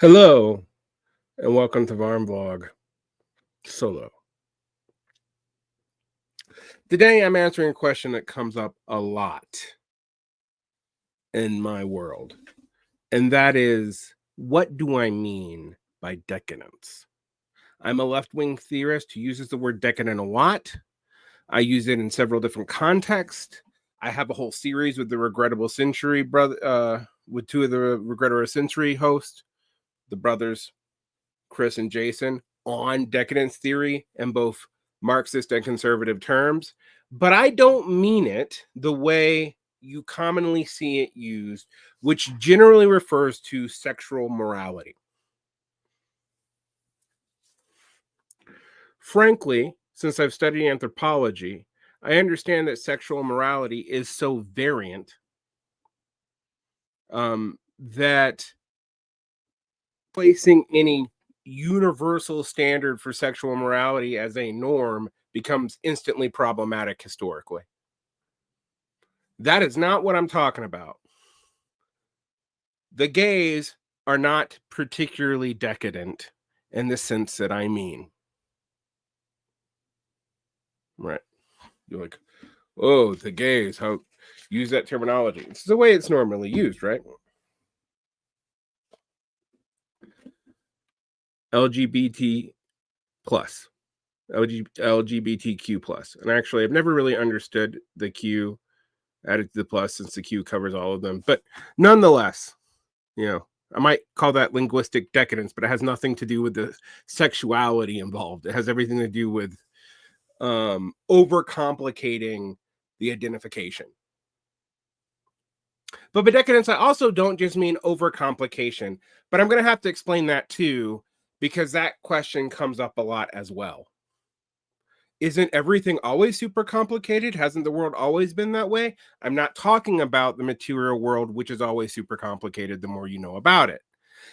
Hello, and welcome to Varn Vlog Solo. Today, I'm answering a question that comes up a lot in my world, and that is, what do I mean by decadence? I'm a left-wing theorist who uses the word decadent a lot. I use it in several different contexts. I have a whole series with the Regrettable Century with two of the Regrettable Century hosts, the brothers Chris and Jason, on decadence theory in both Marxist and conservative terms, but I don't mean it the way you commonly see it used, which generally refers to sexual morality. Frankly, since I've studied anthropology, I understand that sexual morality is so variant that placing any universal standard for sexual morality as a norm becomes instantly problematic historically. That is not what I'm talking about. The gays are not particularly decadent in the sense that I mean. Right. You're like, oh, the gays, how use that terminology. It's the way it's normally used, right? LGBT plus. LGBTQ plus. And actually, I've never really understood the Q added to the plus since the Q covers all of them. But nonetheless, I might call that linguistic decadence, but it has nothing to do with the sexuality involved. It has everything to do with overcomplicating the identification. But by decadence, I also don't just mean overcomplication, but I'm going to have to explain that too, because that question comes up a lot as well. Isn't everything always super complicated? Hasn't the world always been that way? I'm not talking about the material world, which is always super complicated the more you know about it.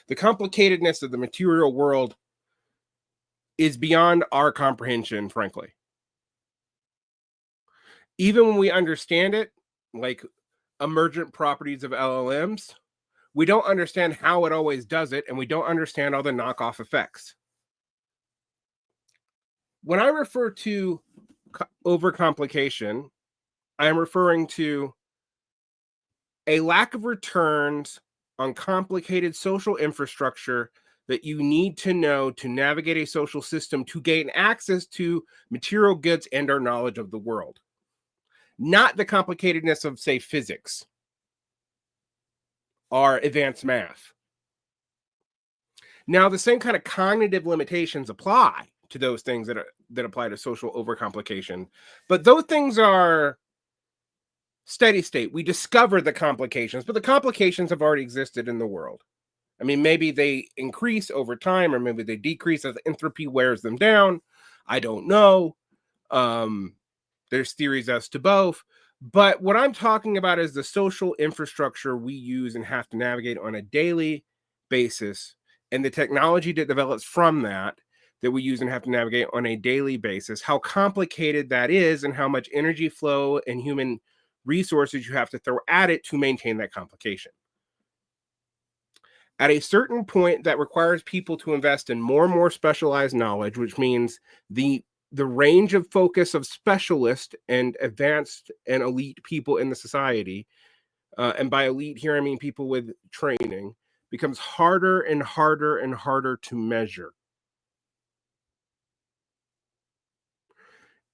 The complicatedness of the material world is beyond our comprehension, frankly. Even when we understand it, like emergent properties of LLMs, we don't understand how it always does it, and we don't understand all the knockoff effects. When I refer to overcomplication, I am referring to a lack of returns on complicated social infrastructure that you need to know to navigate a social system to gain access to material goods and our knowledge of the world. Not the complicatedness of, say, physics or advanced math. Now, the same kind of cognitive limitations apply to those things that apply to social overcomplication, but those things are steady state. We discover the complications, but the complications have already existed in the world. I mean, maybe they increase over time, or maybe they decrease as entropy wears them down. I don't know. There's theories as to both. But what I'm talking about is the social infrastructure we use and have to navigate on a daily basis, and the technology that develops from that we use and have to navigate on a daily basis, how complicated that is, and how much energy flow and human resources you have to throw at it to maintain that complication. At a certain point, that requires people to invest in more and more specialized knowledge, which means the range of focus of specialist and advanced and elite people in the society, and by elite here I mean people with training, becomes harder and harder and harder to measure.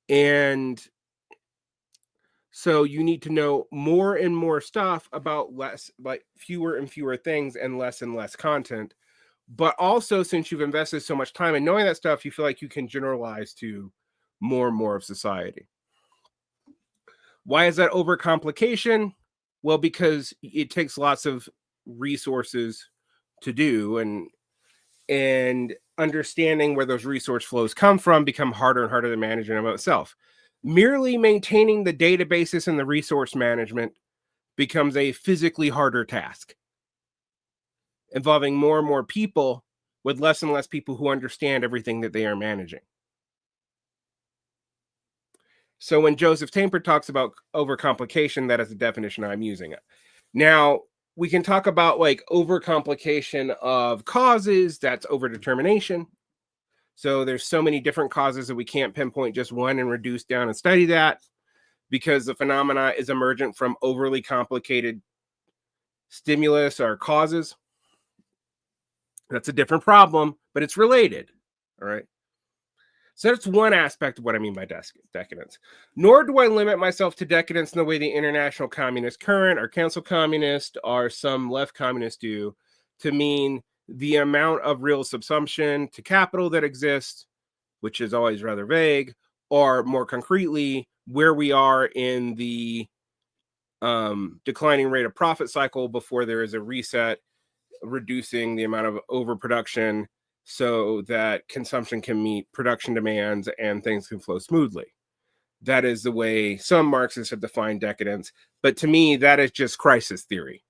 And so you need to know more and more stuff about fewer and fewer things and less content. But also, since you've invested so much time in knowing that stuff, you feel like you can generalize to more and more of society. Why is that overcomplication? Well, because it takes lots of resources to do, and understanding where those resource flows come from become harder and harder to manage in and of itself. Merely maintaining the databases and the resource management becomes a physically harder task, involving more and more people with less and less people who understand everything that they are managing. So when Joseph Tainter talks about overcomplication, that is the definition I'm using. Now, we can talk about like overcomplication of causes. That's overdetermination. So there's so many different causes that we can't pinpoint just one and reduce down and study that, because the phenomena is emergent from overly complicated stimulus or causes. That's a different problem, but it's related. All right. So that's one aspect of what I mean by decadence. Nor do I limit myself to decadence in the way the international communist current or cancel communist or some left communists do, to mean the amount of real subsumption to capital that exists, which is always rather vague, or more concretely, where we are in the declining rate of profit cycle before there is a reset, reducing the amount of overproduction so that consumption can meet production demands and things can flow smoothly. That is the way some Marxists have defined decadence. But to me, that is just crisis theory.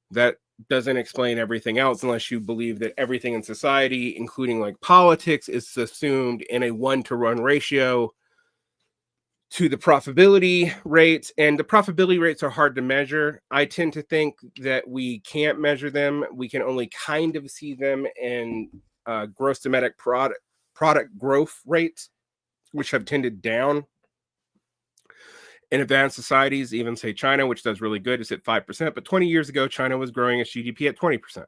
That doesn't explain everything else unless you believe that everything in society, including like politics, is assumed in a 1-to-1 ratio to the profitability rates, and the profitability rates are hard to measure. I tend to think that we can't measure them. We can only kind of see them in gross domestic product growth rates, which have tended down in advanced societies. Even say China, which does really good, is at 5%. But 20 years ago, China was growing its GDP at 20%.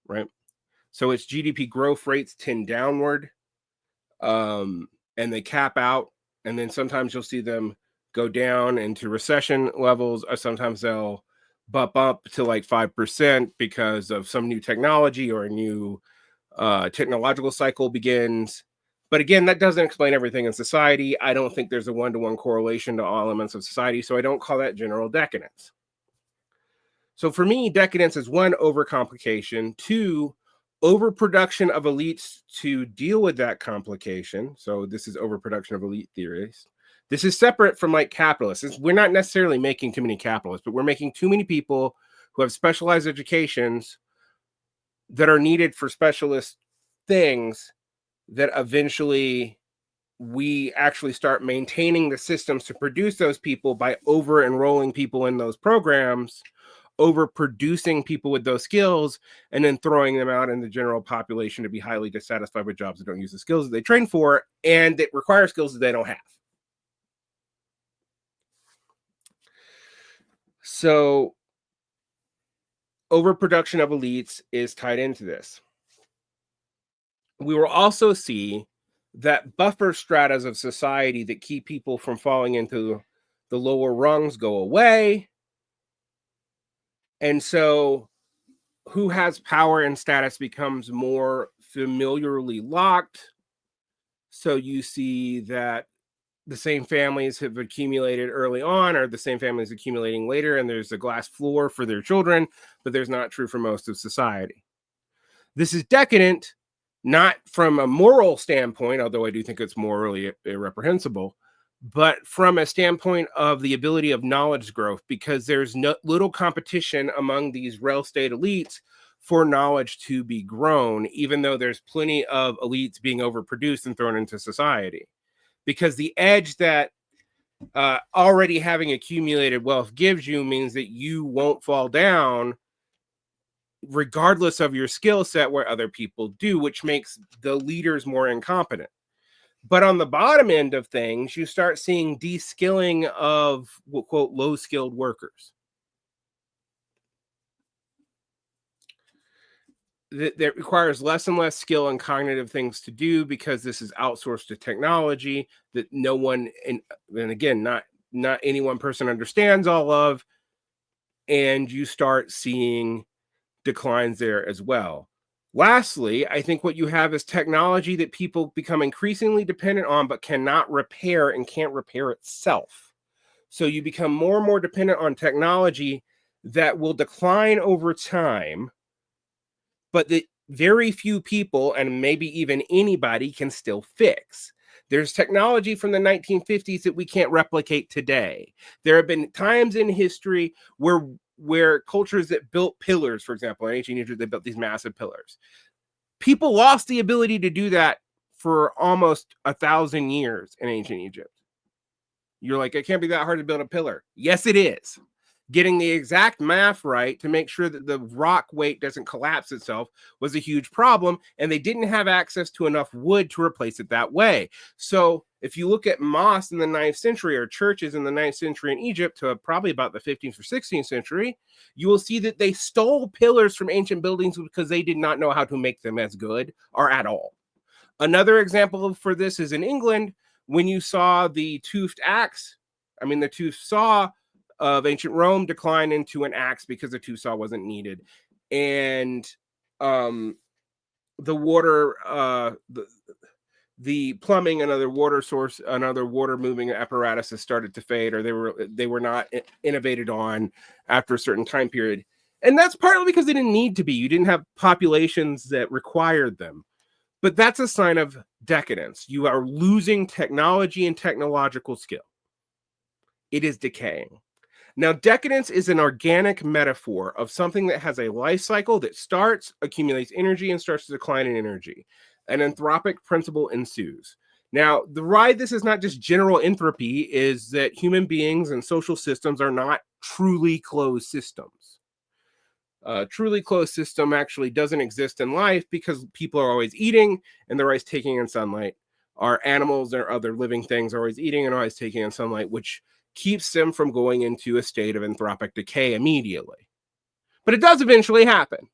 Right? So its GDP growth rates tend downward, and they cap out. And then sometimes you'll see them go down into recession levels, or sometimes they'll bump up to like 5% because of some new technology or a new technological cycle begins. But again, that doesn't explain everything in society. I don't think there's a 1-to-1 correlation to all elements of society, so I don't call that general decadence. So for me, decadence is 1, overcomplication, 2, overproduction of elites to deal with that complication. So this is overproduction of elite theories. This is separate from like capitalists. We're not necessarily making too many capitalists, but we're making too many people who have specialized educations that are needed for specialist things, that eventually we actually start maintaining the systems to produce those people by over enrolling people in those programs, overproducing people with those skills, and then throwing them out in the general population to be highly dissatisfied with jobs that don't use the skills that they train for and that require skills that they don't have. So overproduction of elites is tied into this. We will also see that buffer stratas of society that keep people from falling into the lower rungs go away. And so who has power and status becomes more familiarly locked. So you see that the same families have accumulated early on are the same families accumulating later, and there's a glass floor for their children, but there's not true for most of society. This is decadent, not from a moral standpoint, although I do think it's morally irreprehensible, but from a standpoint of the ability of knowledge growth, because there's little competition among these real estate elites for knowledge to be grown, even though there's plenty of elites being overproduced and thrown into society. Because the edge that already having accumulated wealth gives you means that you won't fall down regardless of your skill set where other people do, which makes the leaders more incompetent. But on the bottom end of things, you start seeing de-skilling of, quote, low-skilled workers. That requires less and less skill and cognitive things to do, because this is outsourced to technology that no one, and again, not any one person understands all of, and you start seeing declines there as well. Lastly, I think what you have is technology that people become increasingly dependent on but cannot repair and can't repair itself. So you become more and more dependent on technology that will decline over time, but that very few people, and maybe even anybody, can still fix. There's technology from the 1950s that we can't replicate today. There have been times in history where cultures that built pillars, for example, in ancient Egypt, they built these massive pillars. People lost the ability to do that for almost 1,000 years in ancient Egypt. You're like, it can't be that hard to build a pillar. Yes, it is. Getting the exact math right to make sure that the rock weight doesn't collapse itself was a huge problem, and they didn't have access to enough wood to replace it that way. So if you look at mosques in the 9th century or churches in the 9th century in Egypt to probably about the 15th or 16th century, you will see that they stole pillars from ancient buildings because they did not know how to make them as good or at all. Another example for this is in England, when you saw the toothed axe, the toothed saw of ancient Rome decline into an axe because the toothed saw wasn't needed. And the water, the plumbing, another water source, another water moving apparatus has started to fade, or they were not innovated on after a certain time period. And that's partly because they didn't need to be. You didn't have populations that required them. But that's a sign of decadence. You are losing technology and technological skill. It is decaying. Now, decadence is an organic metaphor of something that has a life cycle that starts, accumulates energy, and starts to decline in energy. An anthropic principle ensues. Now, the why this is not just general entropy is that human beings and social systems are not truly closed systems. A truly closed system actually doesn't exist in life because people are always eating and they're always taking in sunlight. Our animals or other living things are always eating and always taking in sunlight, which keeps them from going into a state of anthropic decay immediately. But it does eventually happen.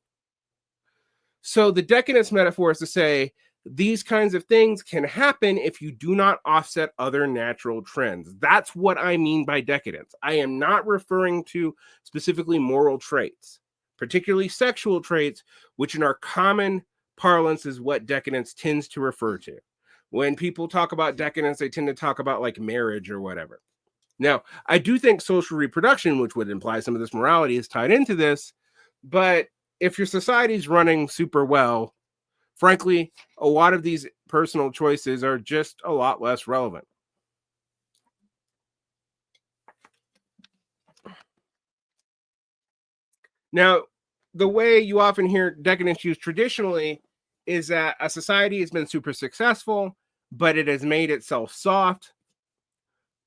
So the decadence metaphor is to say these kinds of things can happen if you do not offset other natural trends. That's what I mean by decadence. I am not referring to specifically moral traits, particularly sexual traits, which in our common parlance is what decadence tends to refer to. When people talk about decadence, they tend to talk about like marriage or whatever. Now, I do think social reproduction, which would imply some of this morality, is tied into this. But if your society's running super well, frankly, a lot of these personal choices are just a lot less relevant. Now, the way you often hear decadence used traditionally is that a society has been super successful, but it has made itself soft.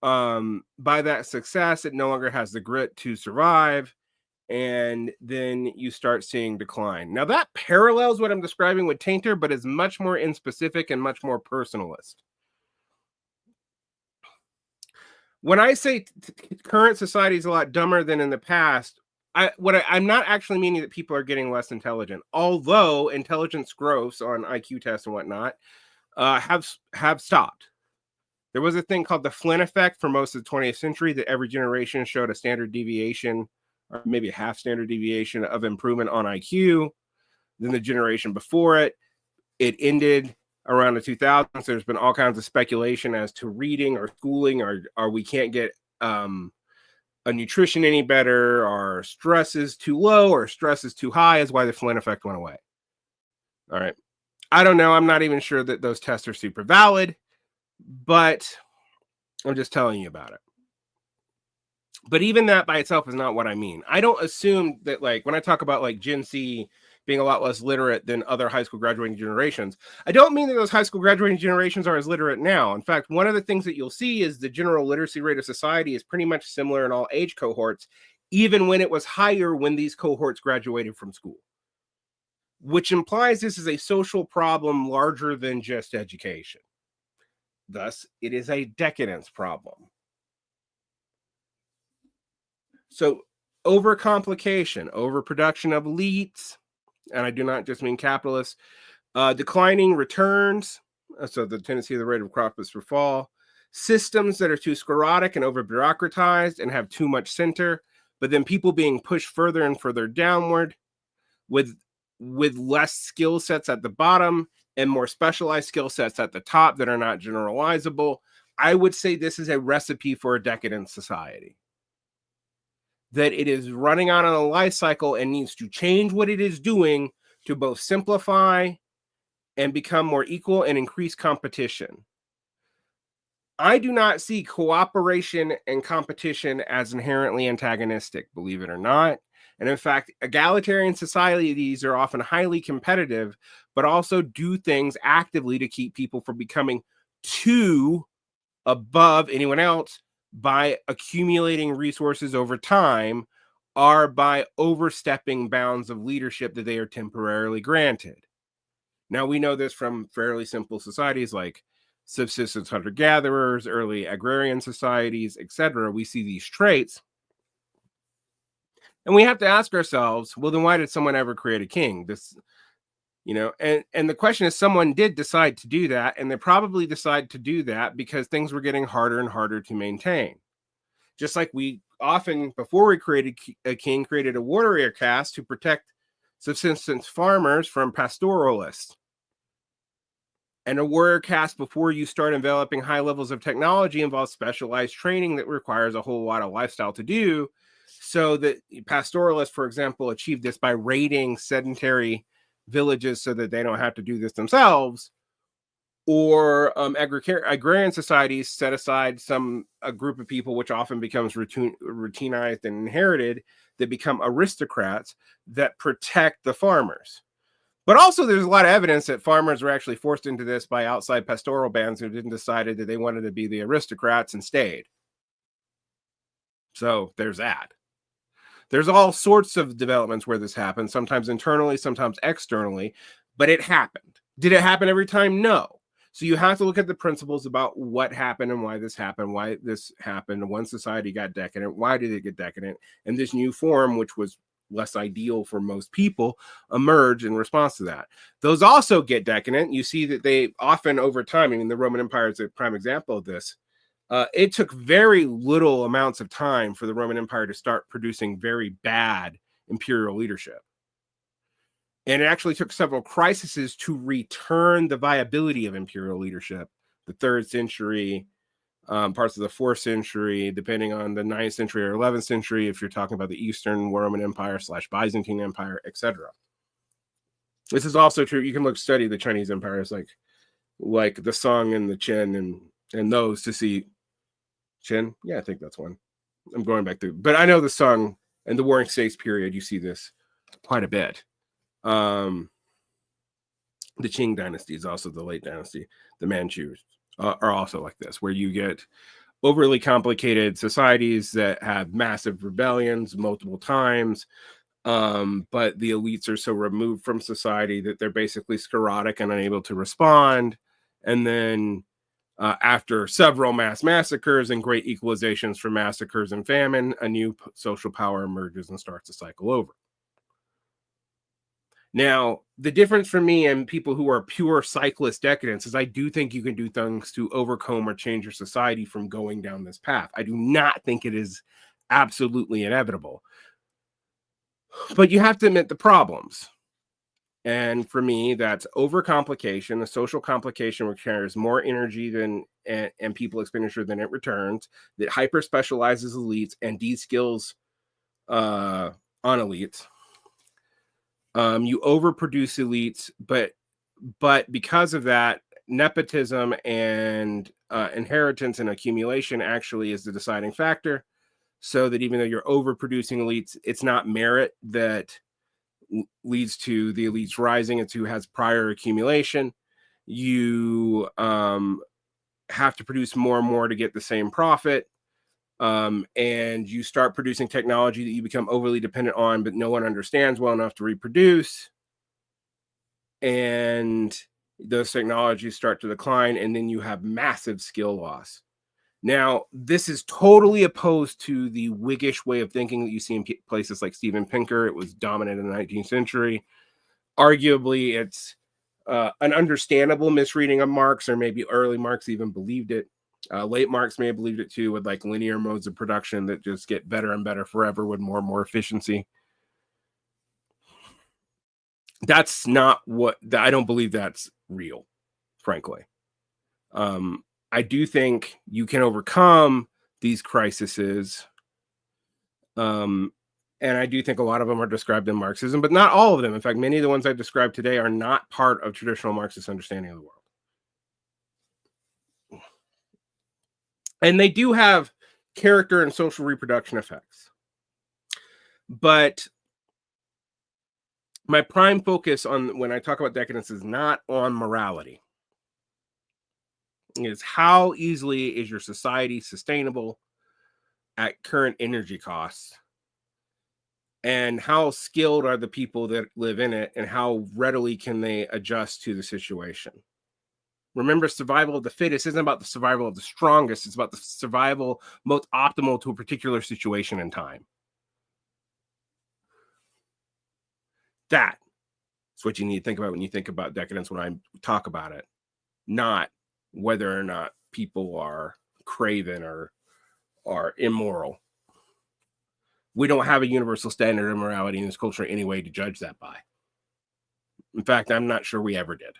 By that success, it no longer has the grit to survive, and then you start seeing decline. Now, that parallels what I'm describing with Tainter, but is much more inspecific and much more personalist. When I say current society is a lot dumber than in the past, I'm not actually meaning that people are getting less intelligent, although intelligence growths on IQ tests and whatnot have stopped. There was a thing called the Flynn effect for most of the 20th century that every generation showed a standard deviation, or maybe a half standard deviation of improvement on IQ. Then the generation before it, it ended around the 2000s. There's been all kinds of speculation as to reading or schooling, or we can't get a nutrition any better, or stress is too low or stress is too high, is why the Flynn effect went away. All right. I don't know. I'm not even sure that those tests are super valid, but I'm just telling you about it. But even that by itself is not what I mean. I don't assume that, like, when I talk about like Gen Z being a lot less literate than other high school graduating generations, I don't mean that those high school graduating generations are as literate now. In fact, one of the things that you'll see is the general literacy rate of society is pretty much similar in all age cohorts, even when it was higher when these cohorts graduated from school, which implies this is a social problem larger than just education. Thus, it is a decadence problem. So, overcomplication, overproduction of elites, and I do not just mean capitalists, declining returns, so the tendency of the rate of crop is for fall, systems that are too sclerotic and over bureaucratized and have too much center, but then people being pushed further and further downward with less skill sets at the bottom and more specialized skill sets at the top that are not generalizable. I would say this is a recipe for a decadent society. That it is running out on a life cycle and needs to change what it is doing to both simplify and become more equal and increase competition. I do not see cooperation and competition as inherently antagonistic, believe it or not. And in fact, egalitarian societies are often highly competitive, but also do things actively to keep people from becoming too above anyone else by accumulating resources over time are by overstepping bounds of leadership that they are temporarily granted. Now, we know this from fairly simple societies like subsistence hunter-gatherers, early agrarian societies, etc. We see these traits, and we have to ask ourselves, well, then why did someone ever create a king? And the question is, someone did decide to do that, and they probably decided to do that because things were getting harder and harder to maintain. Just like we often, before we created a king, created a warrior caste to protect subsistence farmers from pastoralists. And a warrior caste, before you start developing high levels of technology, involves specialized training that requires a whole lot of lifestyle to do. So that pastoralists, for example, achieve this by raiding sedentary villages so that they don't have to do this themselves. Or agrarian societies set aside a group of people, which often becomes routinized and inherited, that become aristocrats that protect the farmers. But also, there's a lot of evidence that farmers were actually forced into this by outside pastoral bands who didn't decided that they wanted to be the aristocrats and stayed. So there's that. There's all sorts of developments where this happens, sometimes internally, sometimes externally, but it happened. Did it happen every time? No. So you have to look at the principles about what happened and why this happened, when society got decadent, why did it get decadent, and this new form, which was less ideal for most people, emerge in response to that. Those also get decadent. You see that they often, over time, I mean, the Roman Empire is a prime example of this. It took very little amounts of time for the Roman Empire to start producing very bad imperial leadership. And it actually took several crises to return the viability of imperial leadership. The 3rd century, parts of the 4th century, depending on the 9th century or 11th century, if you're talking about the Eastern Roman Empire / Byzantine Empire, etc. This is also true. You can study the Chinese empires, like the Song and the Qin and those to see Qin. Yeah, I think that's one. I'm going back to, but I know the Song and the Warring States period. You see this quite a bit. The Qing dynasty is also the late dynasty. The Manchus are also like this, where you get overly complicated societies that have massive rebellions multiple times, but the elites are so removed from society that they're basically sclerotic and unable to respond. And then after several mass massacres and great equalizations for massacres and famine, a new social power emerges and starts to cycle over. Now, the difference for me and people who are pure cyclist decadents is I do think you can do things to overcome or change your society from going down this path. I do not think it is absolutely inevitable. But you have to admit the problems. And for me, that's overcomplication. A social complication requires more energy and people expenditure than it returns. That hyper specializes elites and de-skills on elites. You overproduce elites, but because of that, nepotism and inheritance and accumulation actually is the deciding factor. So that even though you're overproducing elites, it's not merit that leads to the elites rising. It's who has prior accumulation. You have to produce more and more to get the same profit. And you start producing technology that you become overly dependent on, but no one understands well enough to reproduce. And those technologies start to decline, and then you have massive skill loss. Now, this is totally opposed to the Whiggish way of thinking that you see in places like Steven Pinker. It was dominant in the 19th century. Arguably, it's an understandable misreading of Marx, or maybe early Marx even believed it. Late Marx may have believed it too, with linear modes of production that just get better and better forever with more and more efficiency. That's not I don't believe that's real, frankly. I do think you can overcome these crises. And I do think a lot of them are described in Marxism, but not all of them. In fact, many of the ones I described today are not part of traditional Marxist understanding of the world. And they do have character and social reproduction effects. But my prime focus on when I talk about decadence is not on morality. It's how easily is your society sustainable at current energy costs, and how skilled are the people that live in it, and how readily can they adjust to the situation. Remember, survival of the fittest isn't about the survival of the strongest. It's about the survival most optimal to a particular situation in time. That's what you need to think about when you think about decadence, when I talk about it, not whether or not people are craven or are immoral. We don't have a universal standard of morality in this culture anyway to judge that by. In fact, I'm not sure we ever did,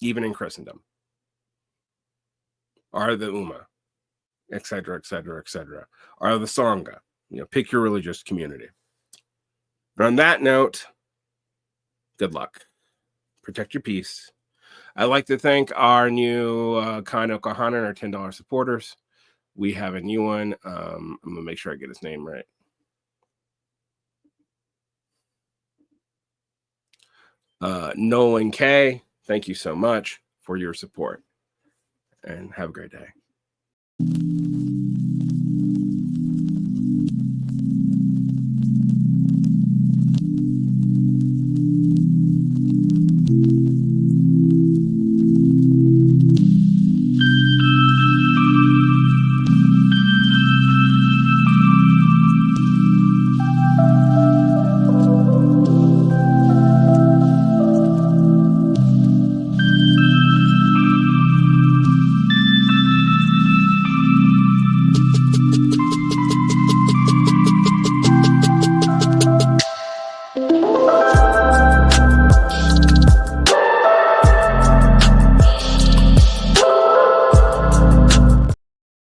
even in Christendom, or the Ummah, et cetera, et cetera, et cetera, or the Sangha. Pick your religious community. But on that note, good luck. Protect your peace. I'd like to thank our new Kano Kahanan, our $10 supporters. We have a new one. I'm going to make sure I get his name right. Nolan K, thank you so much for your support. And have a great day.